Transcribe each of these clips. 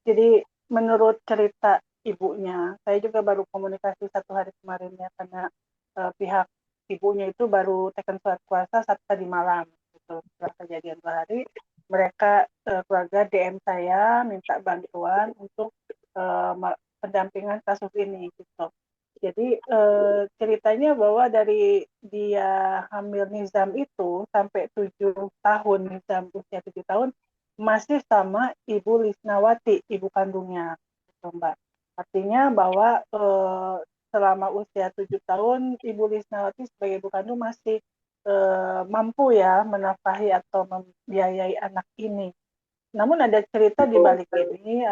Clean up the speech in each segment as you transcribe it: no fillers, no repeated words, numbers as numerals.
Jadi menurut cerita ibunya, saya juga baru komunikasi 1 hari kemarin ya, karena pihak ibunya itu baru tekan surat kuasa Sabtu tadi malam, gitu. Setelah kejadian 2 hari, mereka keluarga DM saya minta bantuan untuk pendampingan kasus ini, gitu. Jadi ceritanya bahwa dari dia hamil Nizam itu sampai 7 tahun, Nizam usia 7 tahun, masih sama Ibu Lisnawati, ibu kandungnya, gitu, Mbak. Artinya bahwa selama usia 7 tahun, Ibu Lisnawati sebagai ibu kandung masih mampu ya menafkahi atau membiayai anak ini. Namun ada cerita di balik ini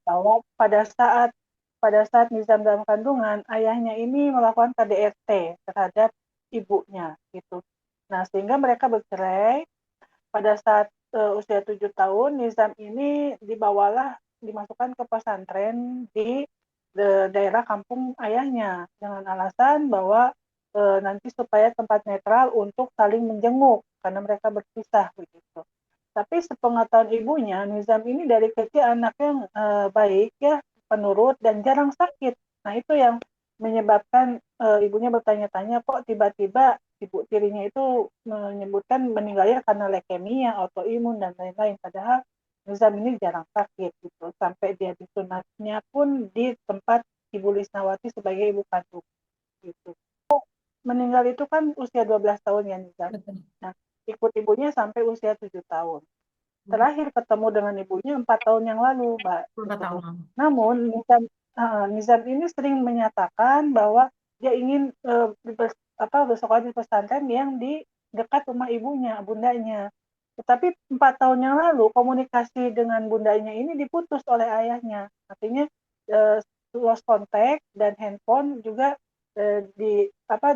bahwa pada saat Nizam dalam kandungan, ayahnya ini melakukan KDRT terhadap ibunya gitu. Nah, sehingga mereka bercerai. Pada saat usia 7 tahun, Nizam ini dimasukkan ke pesantren di daerah kampung ayahnya dengan alasan bahwa nanti supaya tempat netral untuk saling menjenguk karena mereka berpisah begitu. Tapi sepengetahuan ibunya, Nizam ini dari kecil anak yang baik ya, penurut dan jarang sakit. Nah itu yang menyebabkan ibunya bertanya-tanya kok tiba-tiba ibu tirinya itu menyebutkan meninggalnya karena leukemia, autoimun dan lain-lain. Padahal Nizam ini jarang sakit gitu. Sampai dia disunatnya pun di tempat Ibu Lisnawati sebagai ibu kandung gitu. Meninggal itu kan usia 12 tahun ya Nizam. Betul. Nah, ikut ibunya sampai usia 7 tahun. Hmm, Terakhir ketemu dengan ibunya 4 tahun yang lalu, Mbak. 4 tahun Gitu. lalu. Namun Nizam ini sering menyatakan bahwa dia ingin bersekolah di pesantren yang di dekat rumah ibunya, bundanya. Tetapi 4 tahun yang lalu komunikasi dengan bundanya ini diputus oleh ayahnya. Artinya eh, lost contact dan handphone juga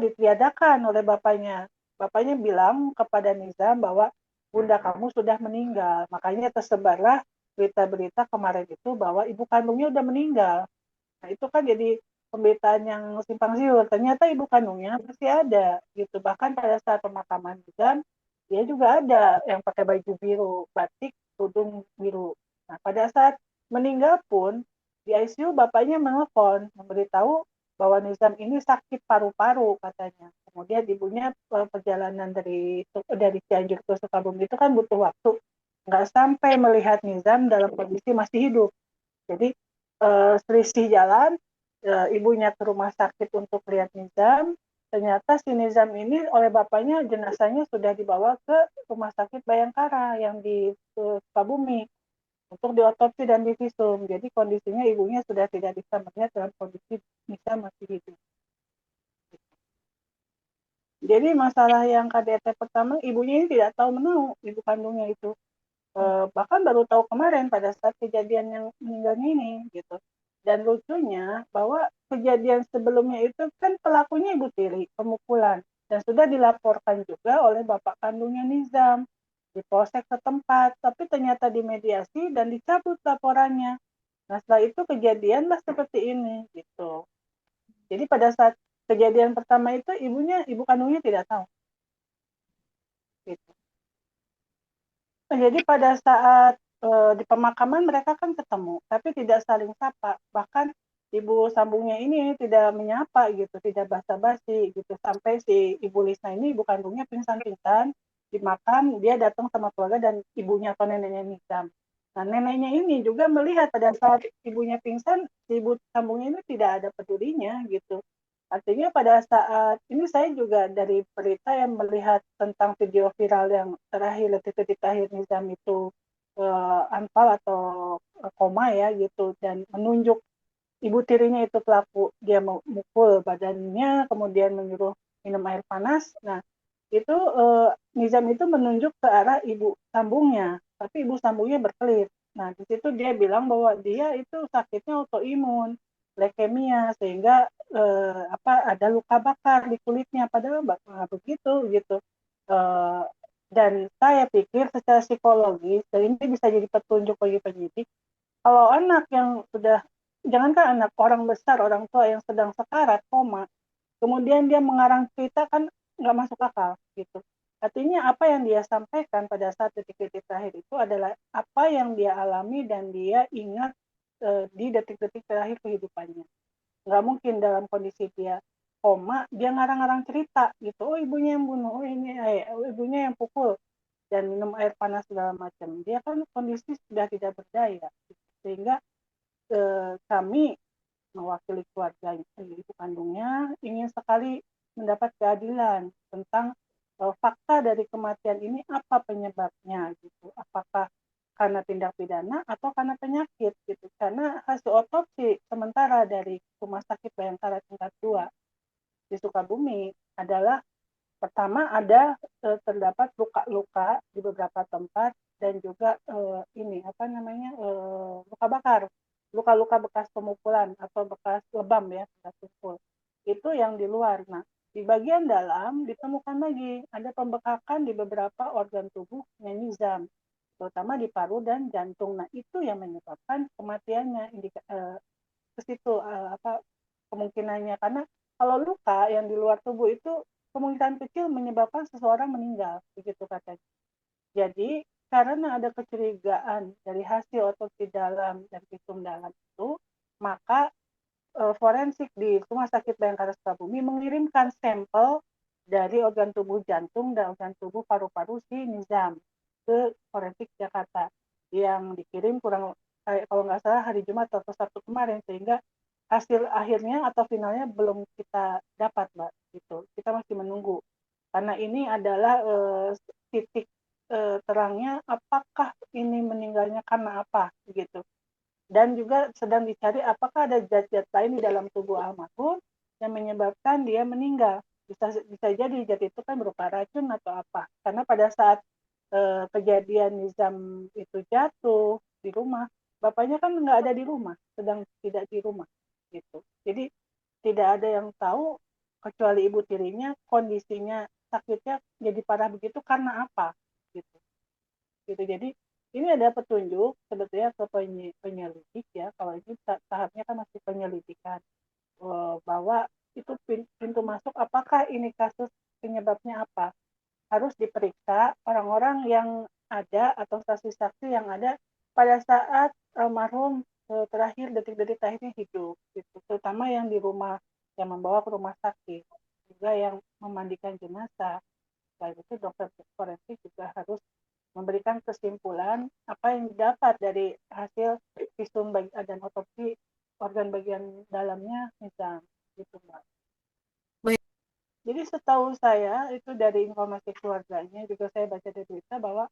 ditiadakan oleh bapaknya. Bapaknya bilang kepada Nizam bahwa bunda kamu sudah meninggal. Makanya tersebarlah berita-berita kemarin itu bahwa ibu kandungnya sudah meninggal. Nah itu kan jadi pemberitaan yang simpang siur. Ternyata ibu kandungnya masih ada gitu. Bahkan pada saat pemakaman juga dia juga ada yang pakai baju biru, batik, tudung biru. Nah pada saat meninggal pun di ICU bapaknya menelpon memberitahu bahwa Nizam ini sakit paru-paru katanya. Kemudian ibunya perjalanan dari Cianjur ke Sukabumi itu kan butuh waktu. Nggak sampai melihat Nizam dalam kondisi masih hidup. Jadi selisih jalan, ibunya ke rumah sakit untuk lihat Nizam. Ternyata si Nizam ini oleh bapaknya jenazahnya sudah dibawa ke rumah sakit Bayangkara yang di Sukabumi untuk diotopsi dan divisum. Jadi kondisinya ibunya sudah tidak bisa melihat dalam kondisi Nizam masih hidup. Jadi masalah yang KDRT pertama, ibunya ini tidak tahu menahu ibu kandungnya itu. Bahkan baru tahu kemarin pada saat kejadian yang meninggalnya ini gitu. Dan lucunya bahwa kejadian sebelumnya itu kan pelakunya ibu tiri, pemukulan. Dan sudah dilaporkan juga oleh bapak kandungnya Nizam di polsek setempat. Tapi ternyata dimediasi dan dicabut laporannya. Nah setelah itu kejadianlah seperti ini gitu. Jadi pada saat kejadian pertama itu ibu kandungnya tidak tahu. Gitu. Nah, jadi pada saat di pemakaman mereka kan ketemu, tapi tidak saling sapa. Bahkan ibu sambungnya ini tidak menyapa gitu, tidak basa-basi gitu. Sampai si ibu Lisna ini, ibu kandungnya pingsan-pingsan di makam, dia datang sama keluarga dan ibunya atau neneknya Nizam. Nah, neneknya ini juga melihat pada saat ibunya pingsan, si ibu sambungnya ini tidak ada pedulinya gitu. Artinya pada saat ini saya juga dari berita yang melihat tentang video viral yang terakhir detik-detik terakhir Nizam itu anfal atau koma ya gitu dan menunjuk ibu tirinya itu pelaku dia memukul badannya kemudian menyuruh minum air panas. Nah itu Nizam itu menunjuk ke arah ibu sambungnya tapi ibu sambungnya berkelit. Nah di situ dia bilang bahwa dia itu sakitnya autoimun leukemia sehingga ada luka bakar di kulitnya padahal nggak begitu gitu. Eh, dan saya pikir secara psikologis dan ini bisa jadi petunjuk bagi penyidik kalau anak yang sudah jangankan anak orang besar orang tua yang sedang sekarat koma kemudian dia mengarang cerita kan nggak masuk akal gitu. Artinya apa yang dia sampaikan pada saat detik-detik terakhir itu adalah apa yang dia alami dan dia ingat di detik-detik terakhir kehidupannya. Nggak mungkin dalam kondisi dia koma, dia ngarang-ngarang cerita gitu. Oh ibunya yang bunuh, ibunya yang pukul dan minum air panas segala macam. Dia kan kondisi sudah tidak berdaya, gitu. Sehingga kami mewakili keluarga ibu kandungnya ingin sekali mendapat keadilan tentang fakta dari kematian ini apa penyebabnya gitu. Apakah karena tindak pidana atau karena penyakit gitu. Karena hasil otopsi sementara dari Rumah Sakit Bayangkara tingkat 2 di Sukabumi adalah pertama ada terdapat luka-luka di beberapa tempat dan juga ini apa namanya luka bakar, luka-luka bekas pemukulan atau bekas lebam ya, bekas tumpul. Itu yang di luar. Nah, di bagian dalam ditemukan lagi ada pembekakan di beberapa organ tubuh yang nizam, terutama di paru dan jantung. Nah, itu yang menyebabkan kematiannya ke situ apa kemungkinannya karena kalau luka yang di luar tubuh itu kemungkinan kecil menyebabkan seseorang meninggal begitu katanya. Jadi karena ada kecurigaan dari hasil otopsi dalam dan visum dalam itu, maka forensik di Rumah Sakit Bayangkara Sukabumi mengirimkan sampel dari organ tubuh jantung dan organ tubuh paru-paru si Nizam ke forensik Jakarta yang dikirim kurang kalau nggak salah hari Jumat atau Sabtu kemarin sehingga hasil akhirnya atau finalnya belum kita dapat mbak gitu kita masih menunggu karena ini adalah titik terangnya apakah ini meninggalnya karena apa gitu dan juga sedang dicari apakah ada zat-zat lain di dalam tubuh almarhum yang menyebabkan dia meninggal. Bisa jadi zat itu kan berupa racun atau apa. Karena pada saat kejadian Nizam itu jatuh di rumah, bapaknya kan nggak ada di rumah, sedang tidak di rumah gitu. Jadi tidak ada yang tahu kecuali ibu tirinya kondisinya sakitnya jadi parah begitu karena apa gitu gitu. Jadi ini ada petunjuk sebetulnya ke penyelidik ya. Kalau ini tahapnya kan masih penyelidikan bahwa itu pintu masuk apakah ini kasus penyebabnya apa. Harus diperiksa orang-orang yang ada atau saksi-saksi yang ada pada saat almarhum terakhir detik-detik terakhirnya hidup gitu. Terutama yang di rumah yang membawa ke rumah sakit juga yang memandikan jenazah. Selain itu dokter forensik juga harus memberikan kesimpulan apa yang didapat dari hasil visum dan otopsi organ bagian dalamnya misal gitu mbak. Baik. Jadi setahu saya itu dari informasi keluarganya juga saya baca di berita bahwa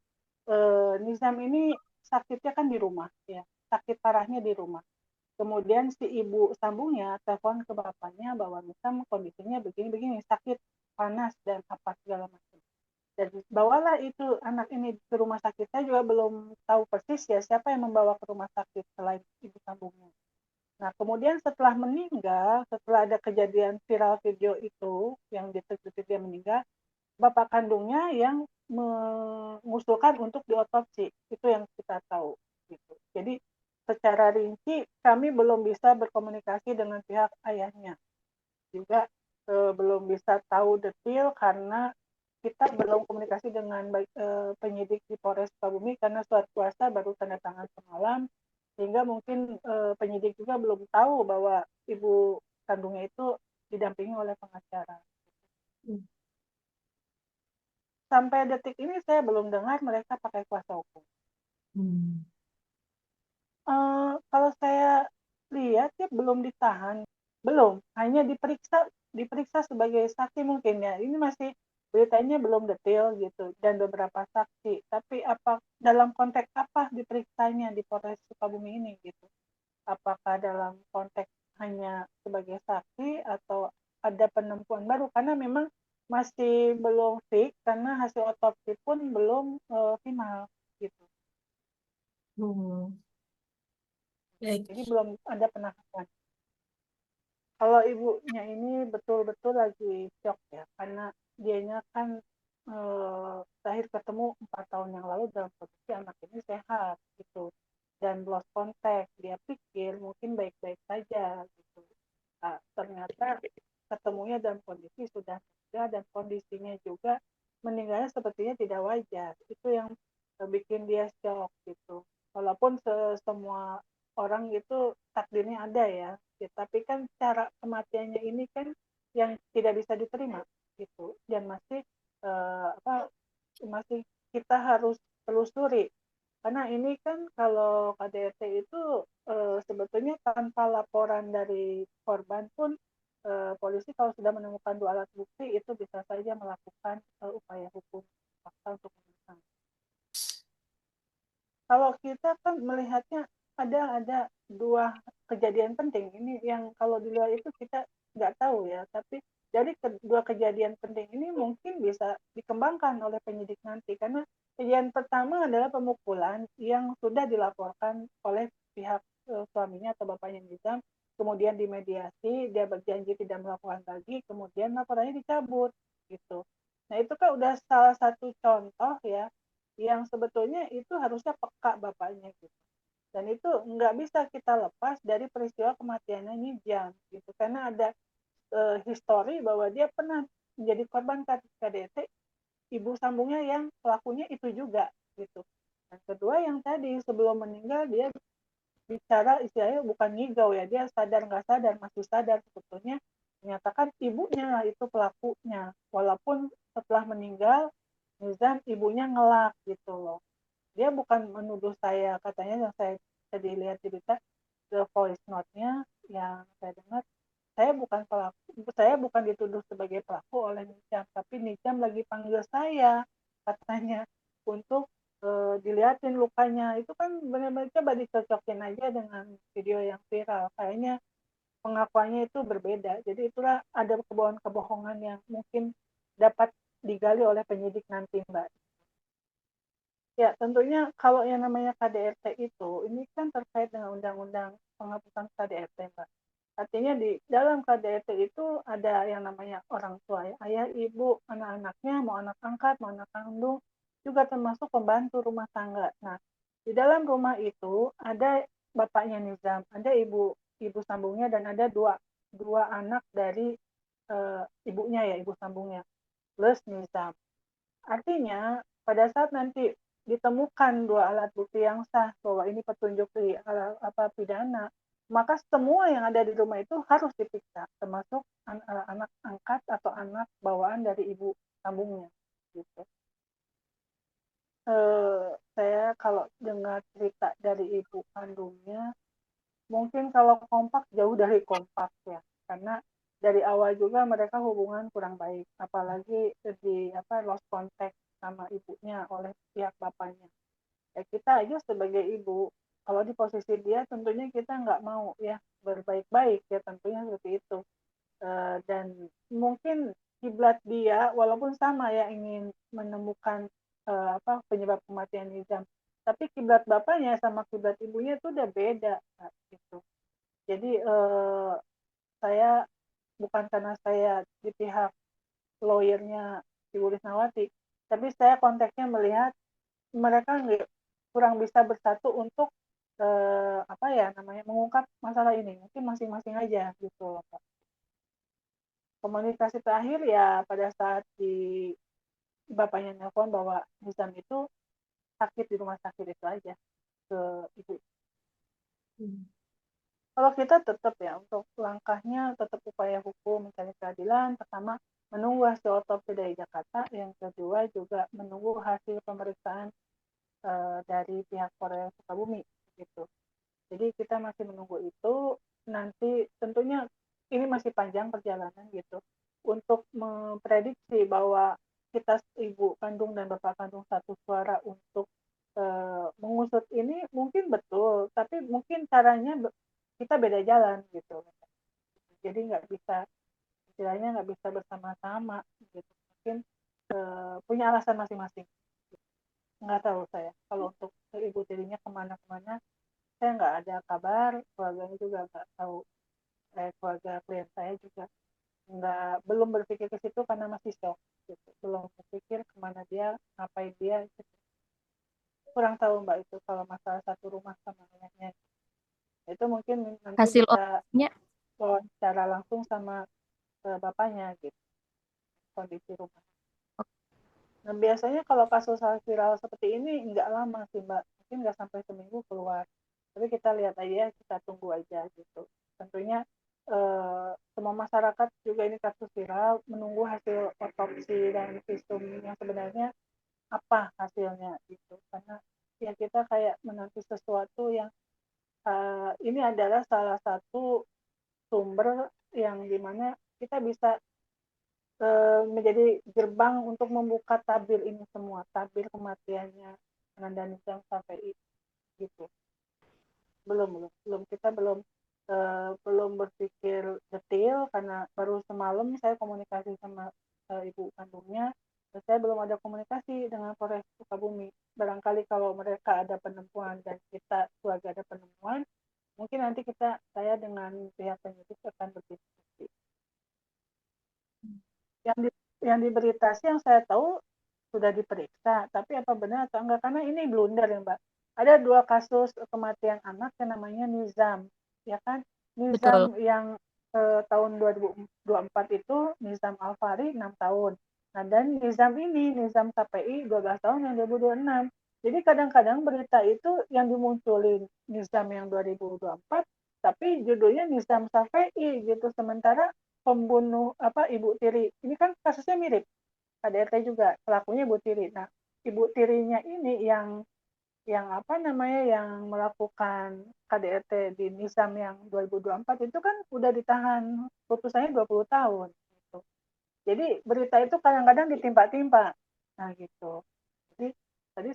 Nizam ini sakitnya kan di rumah ya sakit parahnya di rumah. Kemudian si ibu sambungnya telepon ke bapaknya bahwa Nizam kondisinya begini-begini sakit panas dan apa segala macam dan bawalah itu anak ini ke rumah sakit. Saya juga belum tahu persis ya siapa yang membawa ke rumah sakit selain ibu sambungnya. Nah, kemudian setelah meninggal, setelah ada kejadian viral video itu yang detik-detik dia meninggal, bapak kandungnya yang mengusulkan untuk diotopsi. Itu yang kita tahu. Gitu. Jadi secara rinci kami belum bisa berkomunikasi dengan pihak ayahnya. Juga belum bisa tahu detail karena kita belum komunikasi dengan penyidik di Polres Sukabumi karena surat kuasa baru tanda tangan semalam sehingga mungkin penyidik juga belum tahu bahwa ibu kandungnya itu didampingi oleh pengacara. Sampai detik ini saya belum dengar mereka pakai kuasa hukum. Hmm. Kalau saya lihat ya belum ditahan, belum, hanya diperiksa sebagai saksi mungkin ya. Ini masih beritanya belum detail gitu dan beberapa saksi. Tapi apa dalam konteks apa diperiksanya di Polres Sukabumi ini gitu? Apakah dalam konteks hanya sebagai saksi atau ada penemuan baru? Karena memang masih belum fix karena hasil otopsi pun belum final gitu. Hmm. Baik. Jadi belum ada penangkapan. Kalau ibunya ini betul-betul lagi shock ya, karena dianya kan terakhir ketemu 4 tahun yang lalu dalam posisi anak ini sehat gitu dan lost contact. Dia pikir mungkin baik-baik saja gitu. Nah, ternyata ketemunya dalam kondisi sudah tidak dan kondisinya juga meninggalnya sepertinya tidak wajar. Itu yang bikin dia shock gitu. Walaupun semua orang itu takdirnya ada ya, tapi kan cara kematiannya ini kan yang tidak bisa diterima gitu, dan masih apa, masih kita harus telusuri karena ini kan kalau KDRT itu sebetulnya tanpa laporan dari korban pun polisi kalau sudah menemukan dua alat bukti itu bisa saja melakukan upaya hukum paksa untuk menekan. Kalau kita kan melihatnya ada dua kejadian penting ini yang kalau di luar itu kita nggak tahu ya, tapi dari kedua kejadian penting ini mungkin bisa dikembangkan oleh penyidik nanti karena kejadian pertama adalah pemukulan yang sudah dilaporkan oleh pihak suaminya atau bapaknya Nizam, kemudian dimediasi, dia berjanji tidak melakukan lagi, kemudian laporannya dicabut gitu. Nah itu kan udah salah satu contoh ya yang sebetulnya itu harusnya peka bapaknya gitu. Dan itu nggak bisa kita lepas dari peristiwa kematiannya Nijam gitu. Karena ada histori bahwa dia pernah menjadi korban KDRT, ibu sambungnya yang pelakunya itu juga gitu. Dan kedua yang tadi sebelum meninggal dia bicara istilahnya bukan ngigau ya, dia sadar nggak sadar masih sadar sebetulnya menyatakan ibunya itu pelakunya walaupun setelah meninggal Nizam ibunya ngelak gitu loh, dia bukan menuduh saya katanya yang saya tadi lihat di berita the voice note-nya yang saya dengar saya bukan pelaku, saya bukan dituduh sebagai pelaku oleh Nijam, tapi Nijam lagi panggil saya katanya untuk dilihatin lukanya itu kan benar-benar coba dicocokin aja dengan video yang viral kayaknya pengakuannya itu berbeda, jadi itulah ada kebohongan-kebohongan yang mungkin dapat digali oleh penyidik nanti Mbak. Ya, tentunya kalau yang namanya KDRT itu, ini kan terkait dengan undang-undang penghapusan KDRT, Mbak. Artinya di dalam KDRT itu ada yang namanya orang tua, ya, ayah, ibu, anak-anaknya, mau anak angkat, mau anak kandung, juga termasuk pembantu rumah tangga. Nah, di dalam rumah itu ada bapaknya Nizam, ada ibu sambungnya, dan ada dua anak dari ibunya ya, ibu sambungnya, plus Nizam. Artinya, pada saat nanti ditemukan dua alat bukti yang sah bahwa ini petunjuk di pidana, maka semua yang ada di rumah itu harus diperiksa, termasuk anak angkat atau anak bawaan dari ibu sambungnya. Gitu. Saya kalau dengar cerita dari ibu kandungnya, mungkin kalau kompak jauh dari kompak ya, karena dari awal juga mereka hubungan kurang baik, apalagi di lost contact sama ibunya oleh pihak bapaknya. Ya kita aja sebagai ibu, kalau di posisi dia tentunya kita nggak mau ya berbaik-baik ya tentunya seperti itu. Dan mungkin kiblat dia walaupun sama ya ingin menemukan penyebab kematian Nizam, tapi kiblat bapaknya sama kiblat ibunya itu udah beda gitu. Jadi saya bukan karena saya di pihak lawyernya Ibu Risnawati, tapi saya konteksnya melihat mereka kurang bisa bersatu untuk mengungkap masalah ini. Mungkin masing-masing aja gitu. Komunikasi terakhir ya pada saat bapaknya nelpon bahwa Nizam itu sakit di rumah sakit itu aja ke ibu. Kalau kita tetap ya untuk langkahnya tetap upaya hukum mencari keadilan, pertama menunggu hasil otopsi dari Jakarta, yang kedua juga menunggu hasil pemeriksaan dari pihak Polres Sukabumi gitu. Jadi kita masih menunggu itu, nanti tentunya ini masih panjang perjalanan gitu untuk memprediksi bahwa kita ibu kandung dan bapak kandung satu suara untuk mengusut ini mungkin betul, tapi mungkin caranya kita beda jalan gitu. Jadi nggak bisa istilahnya nggak bisa bersama-sama gitu. Mungkin punya alasan masing-masing. Nggak tahu saya kalau untuk ibu tirinya kemana-kemana saya nggak ada kabar, keluarganya juga nggak tahu, keluarga klien saya juga belum berpikir ke situ karena masih shock gitu. Belum berpikir kemana dia, ngapain dia gitu. Kurang tahu mbak itu kalau masalah satu rumah sama ayahnya, itu mungkin nanti Hasil bisa otopsinya wawancara langsung sama bapaknya gitu kondisi rumah. Nah, biasanya kalau kasus viral seperti ini nggak lama sih, Mbak. Mungkin nggak sampai seminggu keluar. Tapi kita lihat aja, kita tunggu aja gitu. Tentunya semua masyarakat juga ini kasus viral menunggu hasil otopsi dan visum yang sebenarnya apa hasilnya gitu. Karena ya kita kayak menanti sesuatu yang ini adalah salah satu sumber yang dimana kita bisa menjadi gerbang untuk membuka tabir ini semua, tabir kematiannya Ananda Nizam Safei gitu. Belum kita belum berpikir detail karena baru semalam saya komunikasi sama ibu kandungnya, dan saya belum ada komunikasi dengan Polres Sukabumi. Barangkali kalau mereka ada penemuan dan kita keluarga ada penemuan, mungkin nanti saya dengan pihak penyidik akan berdiskusi. Yang di yang di berita sih yang saya tahu sudah diperiksa, tapi apa benar atau enggak, karena ini blunder ya Mbak. Ada 2 kasus kematian anak yang namanya Nizam, ya kan? Betul. Nizam yang tahun 2024 itu Nizam Alfari 6 tahun. Nah, dan Nizam ini, Nizam KPI 12 tahun yang 2026. Jadi kadang-kadang berita itu yang dimunculin Nizam yang 2024, tapi judulnya Nizam KPI gitu. Sementara pembunuh ibu tiri ini kan kasusnya mirip KDRT juga pelakunya ibu tiri. Nah, ibu tirinya ini yang apa namanya yang melakukan KDRT di Nisam yang 2024 itu kan udah ditahan putusannya 20 tahun gitu. Jadi berita itu kadang-kadang ditimpa-timpa. Nah, gitu. Jadi tadi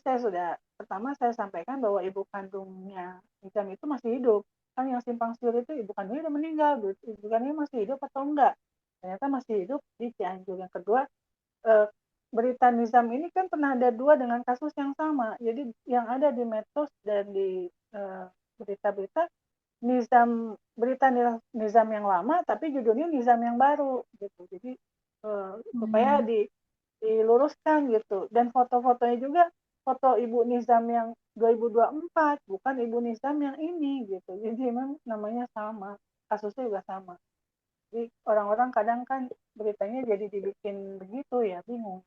pertama saya sampaikan bahwa ibu kandungnya Nisam itu masih hidup. Kan yang simpang siur itu ibu kandungnya udah meninggal, ibu kandungnya masih hidup atau enggak? Ternyata masih hidup di Cianjur. Yang kedua, eh, berita Nizam ini kan pernah ada 2 dengan kasus yang sama. Jadi yang ada di medsos dan di berita-berita berita Nizam yang lama, tapi judulnya Nizam yang baru gitu. Jadi supaya Hmm. diluruskan gitu. Dan foto-fotonya juga foto Ibu Nizam yang 2024, bukan Ibu Nizam yang ini gitu. Jadi memang namanya sama, kasusnya juga sama. Jadi orang-orang kadang kan beritanya jadi dibikin begitu ya, bingung.